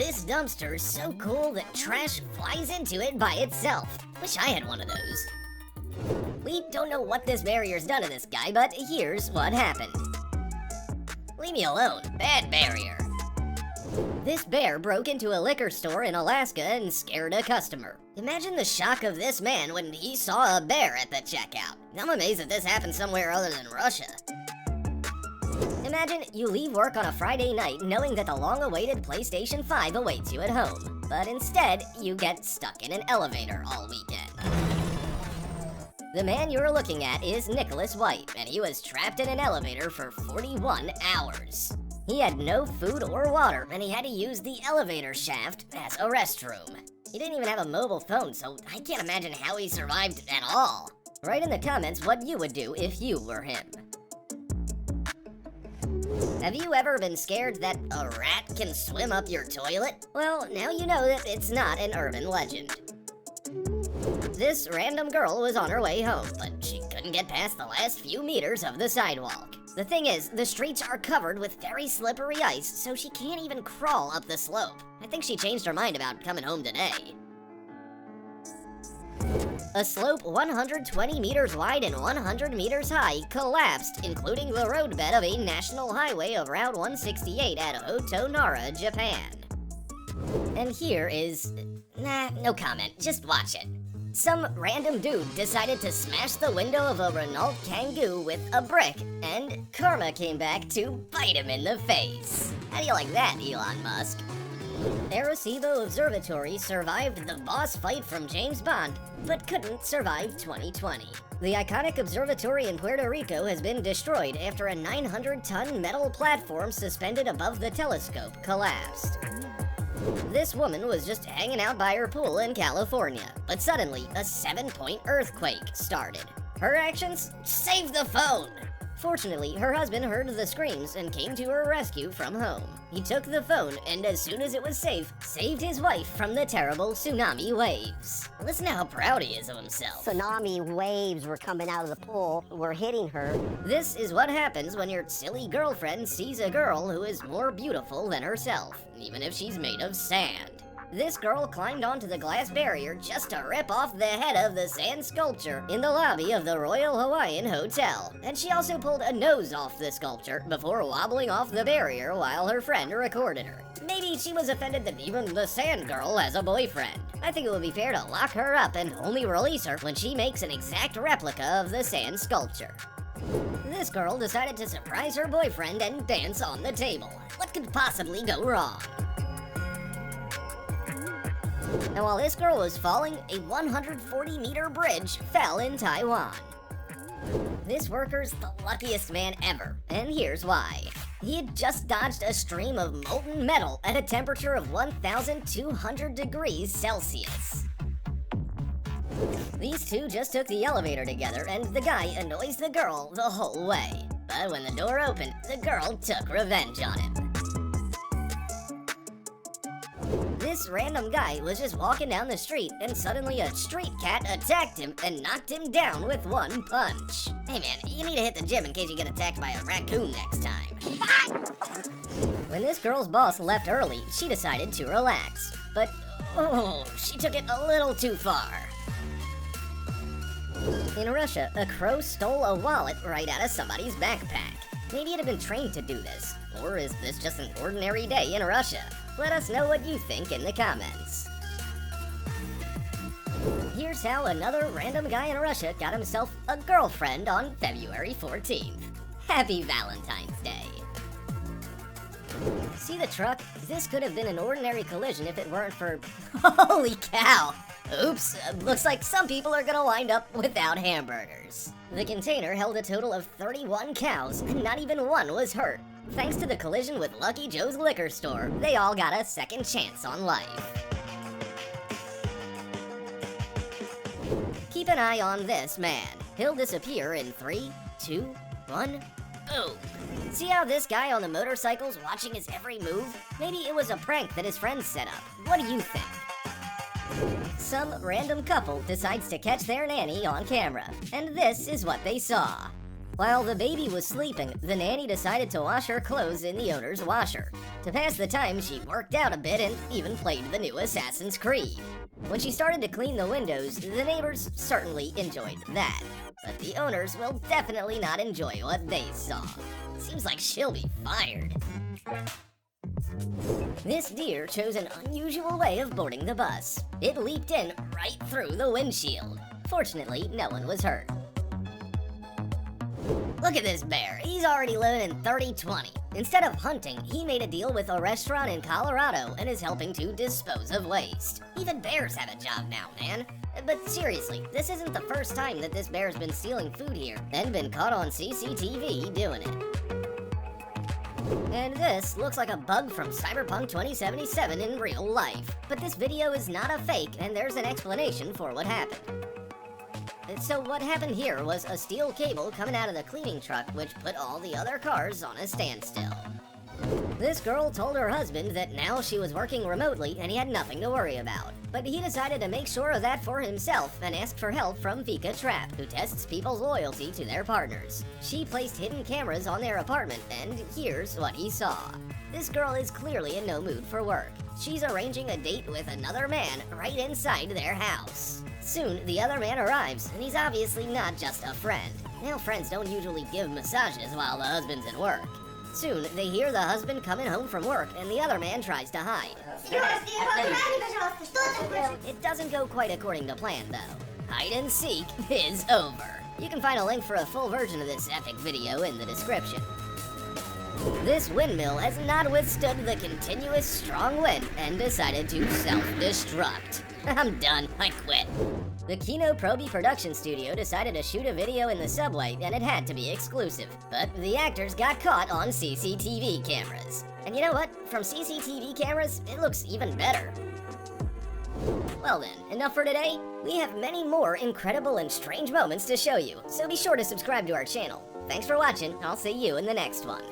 This dumpster is so cool that trash flies into it by itself. Wish I had one of those. We don't know what this barrier's done to this guy, but here's what happened. Leave me alone, bad barrier. This bear broke into a liquor store in Alaska and scared a customer. Imagine the shock of this man when he saw a bear at the checkout. I'm amazed that this happened somewhere other than Russia. Imagine you leave work on a Friday night knowing that the long-awaited PlayStation 5 awaits you at home, but instead, you get stuck in an elevator all weekend. The man you're looking at is Nicholas White, and he was trapped in an elevator for 41 hours. He had no food or water, and he had to use the elevator shaft as a restroom. He didn't even have a mobile phone, so I can't imagine how he survived at all. Write in the comments what you would do if you were him. Have you ever been scared that a rat can swim up your toilet? Well, now you know that it's not an urban legend. This random girl was on her way home, but she couldn't get past the last few meters of the sidewalk. The thing is, the streets are covered with very slippery ice, so she can't even crawl up the slope. I think she changed her mind about coming home today. A slope 120 meters wide and 100 meters high collapsed, including the roadbed of a national highway of Route 168 at Otonara, Japan. And here is... no comment, just watch it. Some random dude decided to smash the window of a Renault Kangoo with a brick, and karma came back to bite him in the face. How do you like that, Elon Musk? Arecibo Observatory survived the boss fight from James Bond, but couldn't survive 2020. The iconic observatory in Puerto Rico has been destroyed after a 900-ton metal platform suspended above the telescope collapsed. This woman was just hanging out by her pool in California, but suddenly a 7-point earthquake started. Her actions? Save the phone! Fortunately, her husband heard the screams and came to her rescue from home. He took the phone and as soon as it was safe, saved his wife from the terrible tsunami waves. Listen to how proud he is of himself. Tsunami waves were coming out of the pool, were hitting her. This is what happens when your silly girlfriend sees a girl who is more beautiful than herself, even if she's made of sand. This girl climbed onto the glass barrier just to rip off the head of the sand sculpture in the lobby of the Royal Hawaiian Hotel. And she also pulled a nose off the sculpture before wobbling off the barrier while her friend recorded her. Maybe she was offended that even the sand girl has a boyfriend. I think it would be fair to lock her up and only release her when she makes an exact replica of the sand sculpture. This girl decided to surprise her boyfriend and dance on the table. What could possibly go wrong? Now while this girl was falling, a 140-meter bridge fell in Taiwan. This worker's the luckiest man ever, and here's why. He had just dodged a stream of molten metal at a temperature of 1,200 degrees Celsius. These two just took the elevator together, and the guy annoys the girl the whole way. But when the door opened, the girl took revenge on him. This random guy was just walking down the street and suddenly a street cat attacked him and knocked him down with one punch. Hey man, you need to hit the gym in case you get attacked by a raccoon next time. When this girl's boss left early, she decided to relax. But, she took it a little too far. In Russia, a crow stole a wallet right out of somebody's backpack. Maybe it had been trained to do this. Or is this just an ordinary day in Russia? Let us know what you think in the comments. Here's how another random guy in Russia got himself a girlfriend on February 14th. Happy Valentine's Day. See the truck? This could have been an ordinary collision if it weren't for... Holy cow! Oops, looks like some people are gonna wind up without hamburgers. The container held a total of 31 cows, and not even one was hurt. Thanks to the collision with Lucky Joe's liquor store, they all got a second chance on life. Keep an eye on this man. He'll disappear in 3, 2, 1, boom. See how this guy on the motorcycle's watching his every move? Maybe it was a prank that his friends set up. What do you think? Some random couple decides to catch their nanny on camera, and this is what they saw. While the baby was sleeping, the nanny decided to wash her clothes in the owner's washer. To pass the time, she worked out a bit and even played the new Assassin's Creed. When she started to clean the windows, the neighbors certainly enjoyed that. But the owners will definitely not enjoy what they saw. Seems like she'll be fired. This deer chose an unusual way of boarding the bus. It leaped in right through the windshield. Fortunately, no one was hurt. Look at this bear. He's already living in 3020. Instead of hunting, he made a deal with a restaurant in Colorado and is helping to dispose of waste. Even bears have a job now, man. But seriously, this isn't the first time that this bear's been stealing food here and been caught on CCTV doing it. And this looks like a bug from Cyberpunk 2077 in real life. But this video is not a fake, and there's an explanation for what happened. So what happened here was a steel cable coming out of the cleaning truck, which put all the other cars on a standstill. This girl told her husband that now she was working remotely and he had nothing to worry about. But he decided to make sure of that for himself and asked for help from Fika Trap, who tests people's loyalty to their partners. She placed hidden cameras on their apartment, and here's what he saw. This girl is clearly in no mood for work. She's arranging a date with another man right inside their house. Soon, the other man arrives, and he's obviously not just a friend. Now, friends don't usually give massages while the husband's at work. Soon, they hear the husband coming home from work, and the other man tries to hide. It doesn't go quite according to plan, though. Hide and seek is over. You can find a link for a full version of this epic video in the description. This windmill has not withstood the continuous strong wind and decided to self-destruct. I'm done, I quit. The Kino Proby production studio decided to shoot a video in the subway and it had to be exclusive. But the actors got caught on CCTV cameras. And you know what? From CCTV cameras, it looks even better. Well then, enough for today? We have many more incredible and strange moments to show you, so be sure to subscribe to our channel. Thanks for watching, I'll see you in the next one.